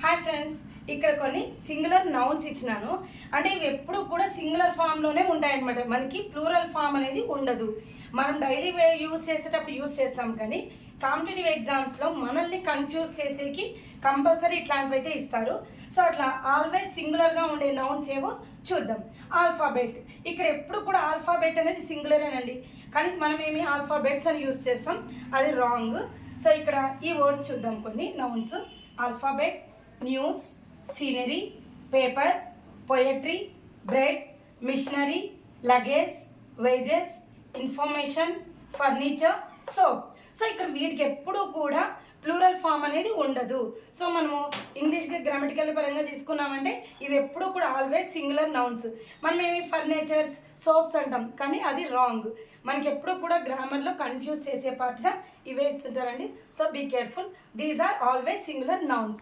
Hi friends, ఇక్కడ కొన్ని singular nouns ఇచ్చినాను. అంటే ఇవి ఎప్పుడు కూడా సింగులర్ ఫామ్లోనే ఉంటాయన్నమాట. మనకి ప్లూరల్ ఫామ్ అనేది ఉండదు. మనం డైలీ యూజ్ చేసేటప్పుడు యూజ్ చేస్తాం, కానీ కాంపిటేటివ్ ఎగ్జామ్స్లో మనల్ని కన్ఫ్యూజ్ చేసేకి కంపల్సరీ ఇట్లాంటివి అయితే ఇస్తారు. సో అట్లా ఆల్వేస్ సింగులర్గా ఉండే నౌన్స్ ఏవో చూద్దాం. ఆల్ఫాబెట్, ఇక్కడ ఎప్పుడు కూడా ఆల్ఫాబెట్ అనేది సింగులరేనండి, కానీ మనం ఏమి ఆల్ఫాబెట్స్ అని యూజ్ చేస్తాం, అది రాంగ్. సో ఇక్కడ ఈ వర్డ్స్ చూద్దాం. కొన్ని nouns: alphabet, news, scenery, paper, poetry, bread, machinery, luggage, wages, information, furniture, soap. So ఇక్కడ వీటికి ఎప్పుడూ కూడా ప్లూరల్ ఫామ్ అనేది ఉండదు. సో మనము ఇంగ్లీష్కి గ్రామటికల్ పరంగా తీసుకున్నామంటే ఇవి ఎప్పుడూ కూడా ఆల్వేస్ సింగులర్ నౌన్స్. మనం ఏమి ఫర్నిచర్స్, సోప్స్ అంటాం, కానీ అది రాంగ్. మనకి ఎప్పుడూ కూడా గ్రామర్లో కన్ఫ్యూజ్ చేసే పార్ట్గా ఇవే ఇస్తుంటారండి. So be careful, these are always singular nouns.